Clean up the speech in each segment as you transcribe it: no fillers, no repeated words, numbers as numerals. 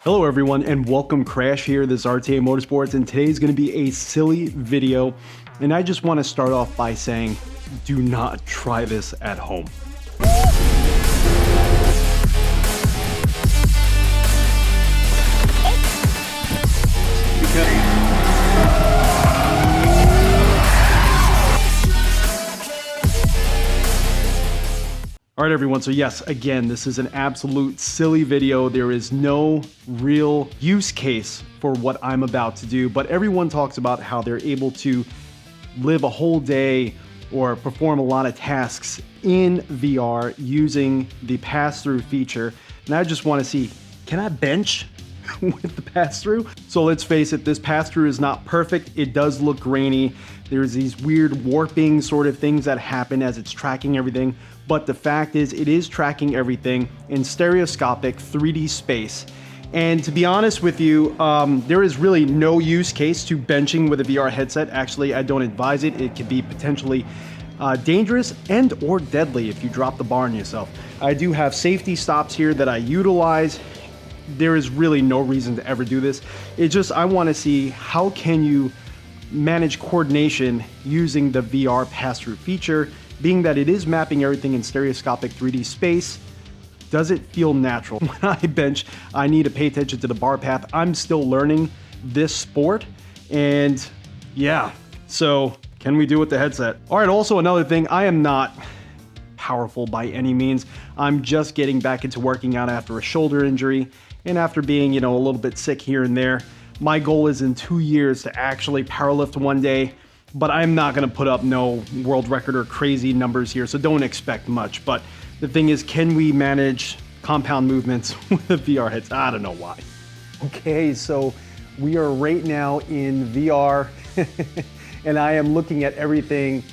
Hello everyone and welcome. Crash here, this is RTA Motorsports, and today's going to be a silly video, and I just want to start off by saying do not try this at home. All right, everyone, so yes, again, this is an absolute silly video. There is no real use case for what I'm about to do, but everyone talks about how they're able to live a whole day or perform a lot of tasks in VR using the pass-through feature. And I just want to see, can I bench with the pass-through? So let's face it, this pass-through is not perfect. It does look grainy. There's these weird warping sort of things that happen as it's tracking everything. But the fact is, it is tracking everything in stereoscopic 3D space. And to be honest with you, there is really no use case to benching with a VR headset. Actually, I don't advise it. It could be potentially dangerous and or deadly if you drop the bar on yourself. I do have safety stops here that I utilize. There is really no reason to ever do this. It's just, I want to see how can you manage coordination using the VR pass-through feature. Being that it is mapping everything in stereoscopic 3D space, does it feel natural? When I bench, I need to pay attention to the bar path. I'm still learning this sport, and yeah, so can we do with the headset? All right, also another thing, I am not powerful by any means. I'm just getting back into working out after a shoulder injury, and after being, a little bit sick here and there. My goal is in 2 years to actually powerlift one day. But I'm not going to put up no world record or crazy numbers here, so don't expect much. But the thing is, can we manage compound movements with a VR headset? I don't know why. Okay, so we are right now in VR, and I am looking at everything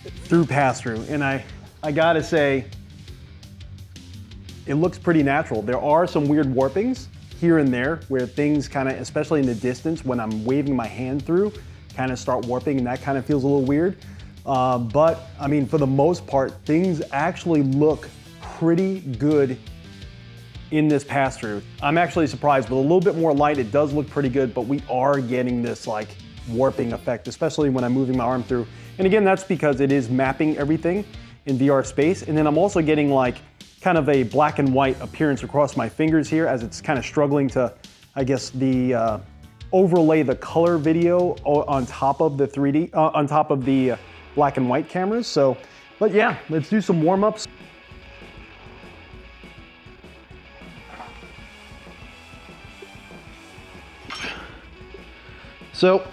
through pass-through. And I gotta say, it looks pretty natural. There are some weird warpings here and there where things kind of, especially in the distance when I'm waving my hand through, kind of start warping, and that kind of feels a little weird. But I mean, for the most part, things actually look pretty good in this pass-through. I'm actually surprised. With a little bit more light, it does look pretty good, but we are getting this like warping effect, especially when I'm moving my arm through. And again, that's because it is mapping everything in VR space. And then I'm also getting like kind of a black and white appearance across my fingers here as it's kind of struggling to, I guess, overlay the color video on top of the 3D, on top of the black and white cameras. So, but yeah, let's do some warm-ups. So,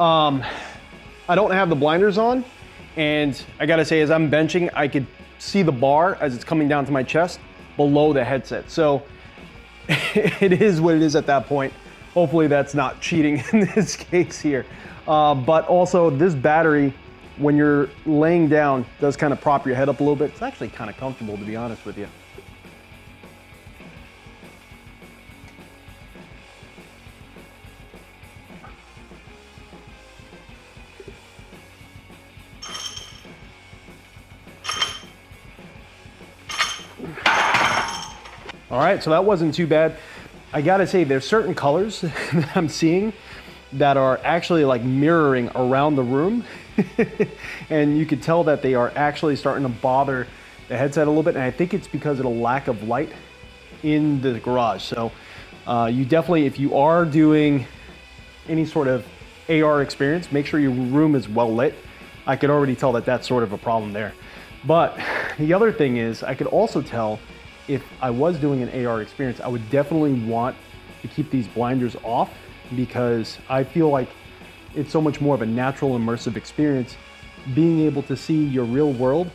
I don't have the blinders on, and I gotta say, as I'm benching, I could see the bar as it's coming down to my chest below the headset. So it is what it is at that point. Hopefully that's not cheating in this case here. But also this battery, when you're laying down, does kind of prop your head up a little bit. It's actually kind of comfortable, to be honest with you. All right, so that wasn't too bad. I gotta say, there's certain colors that I'm seeing that are actually like mirroring around the room. And you could tell that they are actually starting to bother the headset a little bit. And I think it's because of the lack of light in the garage. So you definitely, if you are doing any sort of AR experience, make sure your room is well lit. I could already tell that that's sort of a problem there. But the other thing is, I could also tell if I was doing an AR experience, I would definitely want to keep these blinders off, because I feel like it's so much more of a natural immersive experience, being able to see your real world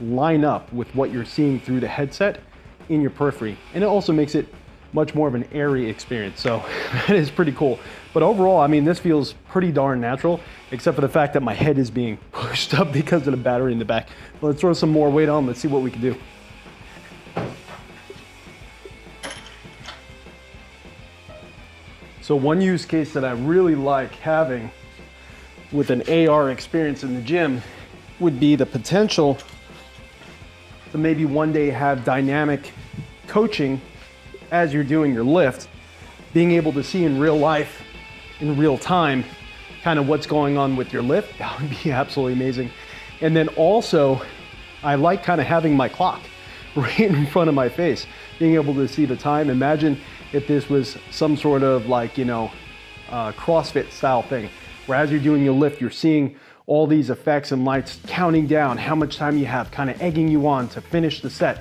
line up with what you're seeing through the headset in your periphery. And it also makes it much more of an airy experience. So that is pretty cool. But overall, I mean, this feels pretty darn natural, except for the fact that my head is being pushed up because of the battery in the back. Let's throw some more weight on. Let's see what we can do. So one use case that I really like having with an AR experience in the gym would be the potential to maybe one day have dynamic coaching as you're doing your lift, being able to see in real life, in real time, kind of what's going on with your lift, that would be absolutely amazing. And then also, I like kind of having my clock right in front of my face, being able to see the time. Imagine if this was some sort of like, you know, CrossFit style thing, where as you're doing your lift, you're seeing all these effects and lights counting down how much time you have, kind of egging you on to finish the set.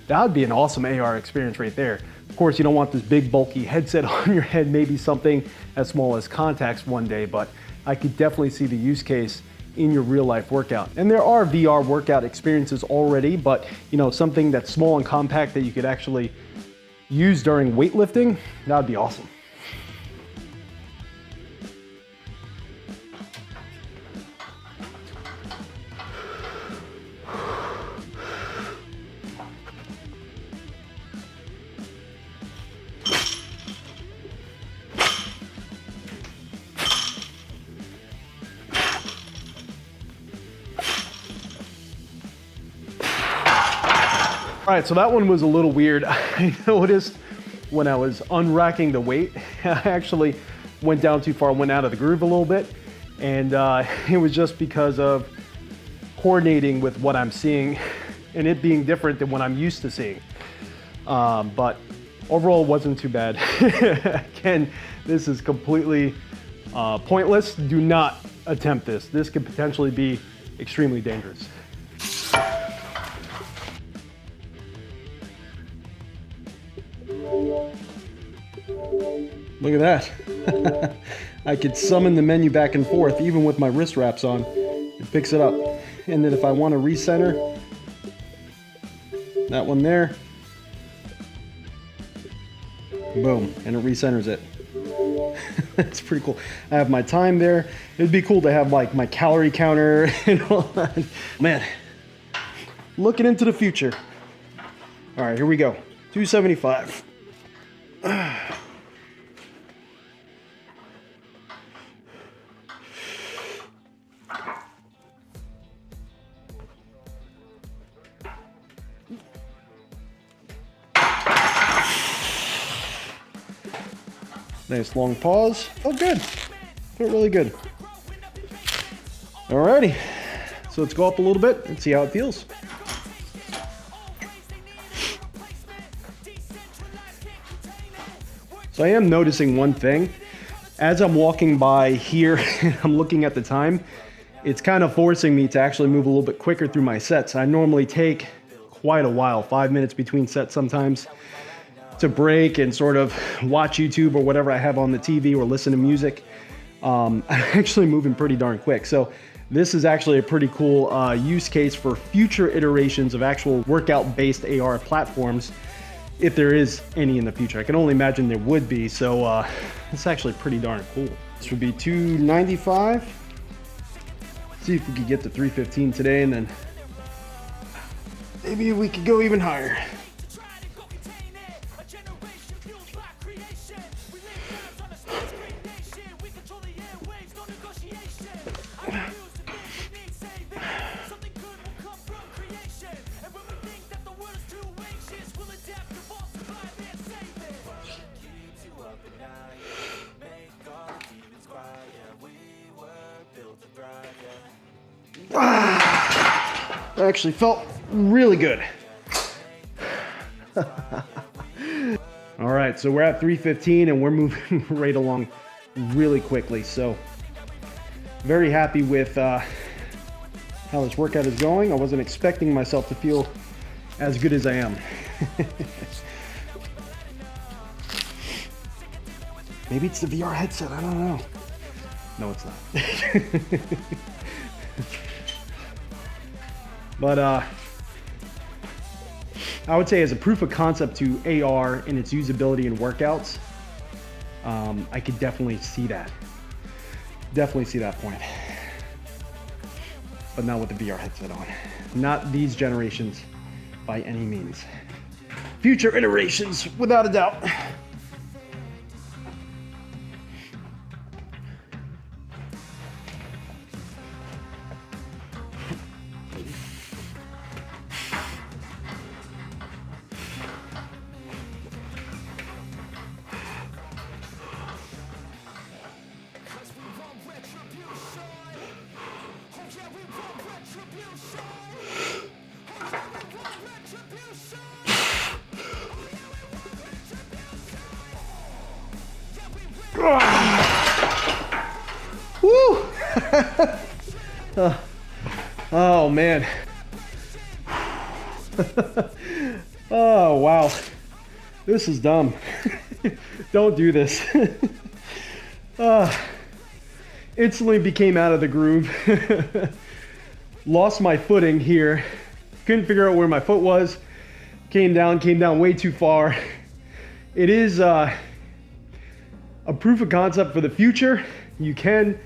That would be an awesome AR experience right there. Of course, you don't want this big bulky headset on your head, maybe something as small as contacts one day, but I could definitely see the use case in your real life workout. And there are VR workout experiences already, but you know, something that's small and compact that you could actually use during weightlifting, that would be awesome. All right, so that one was a little weird. I noticed when I was unracking the weight, I actually went down too far, went out of the groove a little bit. And it was just because of coordinating with what I'm seeing and it being different than what I'm used to seeing. But overall, it wasn't too bad. Again, this is completely pointless. Do not attempt this. This could potentially be extremely dangerous. Look at that. I could summon the menu back and forth even with my wrist wraps on. It picks it up. And then if I want to recenter, that one there, boom, and it recenters it. That's pretty cool. I have my time there. It'd be cool to have like my calorie counter and all that. Man, looking into the future. All right, here we go. 275. Nice long pause. Felt good. Felt really good. Alrighty. So let's go up a little bit and see how it feels. So I am noticing one thing. As I'm walking by here, I'm looking at the time, it's kind of forcing me to actually move a little bit quicker through my sets. I normally take quite a while, 5 minutes between sets sometimes, to break and sort of watch YouTube or whatever I have on the TV or listen to music. I'm actually moving pretty darn quick. So this is actually a pretty cool use case for future iterations of actual workout-based AR platforms, if there is any in the future. I can only imagine there would be, so it's actually pretty darn cool. This would be 295. See if we could get to 315 today, and then maybe we could go even higher. That actually felt really good. All right, so we're at 315 and we're moving right along really quickly. So very happy with how this workout is going. I wasn't expecting myself to feel as good as I am. Maybe it's the VR headset, I don't know. No, it's not. But I would say as a proof of concept to AR and its usability in workouts, I could definitely see that. Definitely see that point. But not with the VR headset on. Not these generations by any means. Future iterations, without a doubt. Woo! Oh man. Oh wow. This is dumb. Don't do this. Instantly became out of the groove. Lost my footing here. Couldn't figure out where my foot was. Came down way too far. It is a proof of concept for the future. You can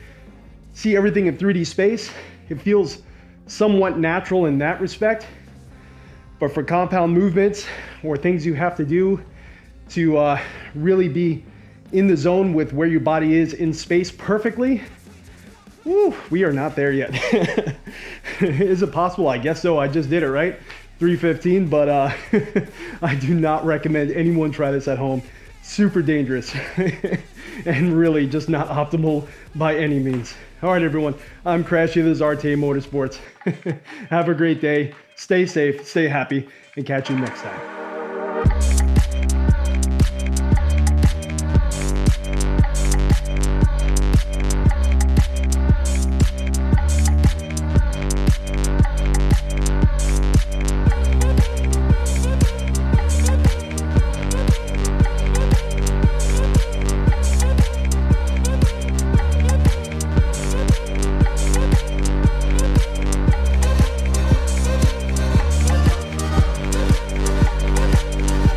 see everything in 3D space. It feels somewhat natural in that respect. But for compound movements or things you have to do to really be in the zone with where your body is in space perfectly, woo, we are not there yet. Is it possible? I guess so. I just did it, right? 315, but I do not recommend anyone try this at home. Super dangerous and really just not optimal by any means. All right, everyone, I'm Crashy. This is RTA Motorsports. Have a great day. Stay safe, stay happy, and catch you next time.